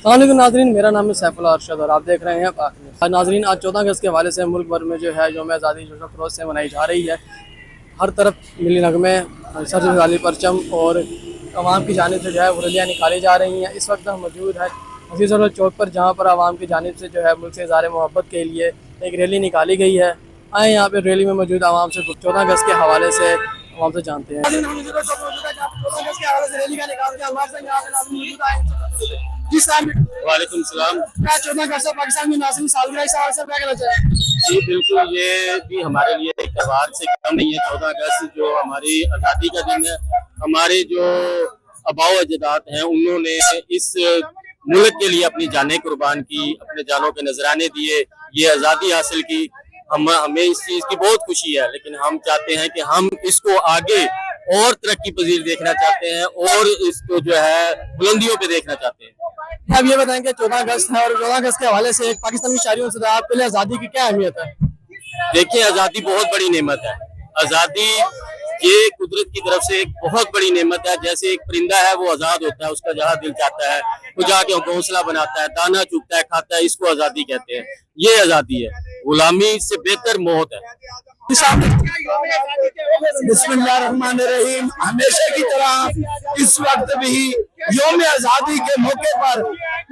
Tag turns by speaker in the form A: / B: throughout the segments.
A: अस्सलामुअलैकुम नाज़रीन, मेरा नाम है सैफुल अरशद और आप देख रहे हैं पाक न्यूज़। आज नाज़रीन, आज 14 अगस्त के हवाले से मुल्क भर में जो है यौम आज़ादी जोश खरोश से मनाई जा रही है। हर तरफ मिली नगमे, सर से वाली परचम और अवाम की जानिब से जो है वो रैलियाँ निकाली जा रही हैं। इस वक्त हम मौजूद है हज़ीर ज़रूरत चौक पर, जहाँ पर आवाम की जानिब से जो है मुल्क से इज़हार मोहब्बत के लिए एक रैली निकाली गई है। आए यहाँ पर रैली में मौजूद आवाम से 14 अगस्त के हवाले से आवाम से जानते हैं।
B: वालेकुम सलाम।
A: पाकिस्तान की नाज़रीन सालगिरह इस हवाले से क्या कहना चाहिए?
B: जी बिल्कुल, ये भी हमारे लिए एक त्योहार से कम नहीं है। 14 अगस्त जो हमारी आज़ादी का दिन है, हमारे जो आबाओ अजदाद हैं उन्होंने इस मुल्क के लिए अपनी जानें कुर्बान की, अपने जानों के नजराने दिए, ये आज़ादी हासिल की। हमें इस चीज़ की बहुत खुशी है, लेकिन हम चाहते हैं कि हम इसको आगे और तरक्की पजीर देखना चाहते हैं और इसको जो है बुलंदियों पे देखना चाहते हैं।
A: अब ये बताएं कि 14 अगस्त है और 14 अगस्त के हवाले से एक पाकिस्तानी शायरियों से आपके लिए आज़ादी की क्या अहमियत है?
B: देखिए, आज़ादी बहुत बड़ी नेमत है। आज़ादी ये कुदरत की तरफ से एक बहुत बड़ी नेमत है। जैसे एक परिंदा है, वो आज़ाद होता है, उसका जहाँ दिल चाहता है वो जाके घोंसला बनाता है, दाना चुगता है, खाता है, इसको आज़ादी कहते हैं। ये आज़ादी है, गुलामी से बेहतर मौत है।
C: बिस्मिल्लाहिर्रहमानिर्रहीम। हमेशा की तरह इस वक्त भी यौम आज़ादी के मौके पर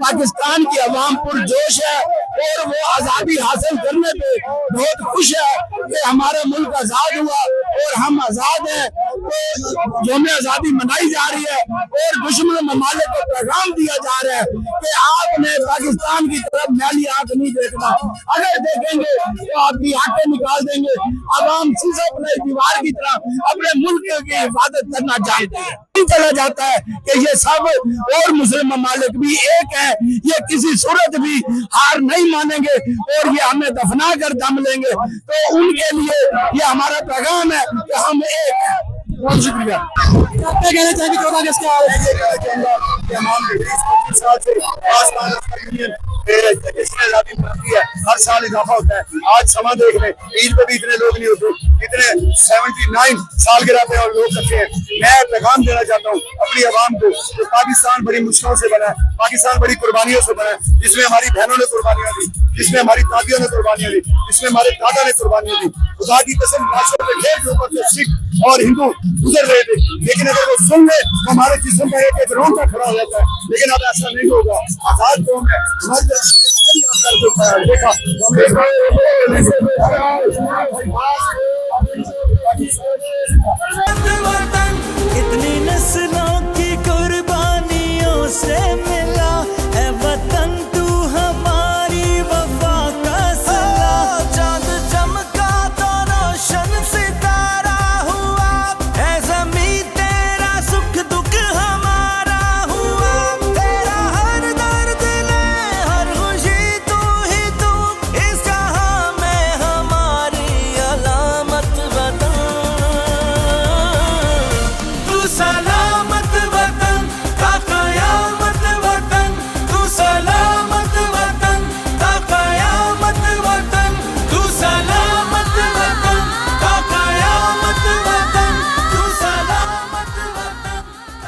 C: पाकिस्तान की अवाम पुरजोश है और वो आज़ादी हासिल करने पे बहुत खुश है कि हमारा मुल्क आज़ाद हुआ और हम आज़ाद हैं। तो यौम आज़ादी मनाई जा रही है और दुश्मन ममालिक को पैगाम दिया जा रहा है कि आपने पाकिस्तान की तरफ मैली आंख नहीं देखना। अगर देखेंगे तो आप भी आंखें निकाल देंगे। अवाम सीधे अपने दीवार की तरह अपने मुल्क की हिफाजत करना चाहते हैं। चला जाता है कि ये सब और मुस्लिम ममालिक भी एक है, ये किसी सूरत भी हार नहीं मानेंगे और ये हमें दफना कर दम लेंगे। तो उनके लिए ये हमारा पैगाम है कि हम एक है। बहुत शुक्रिया।
A: क्या कहना चाहेंगे 14 अगस्त के हवाले से?
C: हर साल इजाफा होता है। आज समा देख रहे, ईद पे भी इतने लोग नहीं होते, इतने 79 साल गिरा पे और लोग करते हैं। मैं पैगाम देना चाहता हूँ अपनी आवाम को कि पाकिस्तान बड़ी मुश्किलों से बना है, पाकिस्तान बड़ी कुर्बानियों से बना है, जिसमें हमारी बहनों ने कुर्बानियां दी, जिसमें हमारी दादियों ने कुर्बानियां दी, जिसमें हमारे दादा ने कुर्बानियां दी। खुदा की कसम, लाशों के ढेर के ऊपर से सिख और हिंदू गुजर रहे थे, लेकिन अगर वो सुन ले तो हमारे जिस्म का एक रोंगटा खड़ा हो जाता है। लेकिन अब ऐसा नहीं होगा। आजाद कौम है, देखा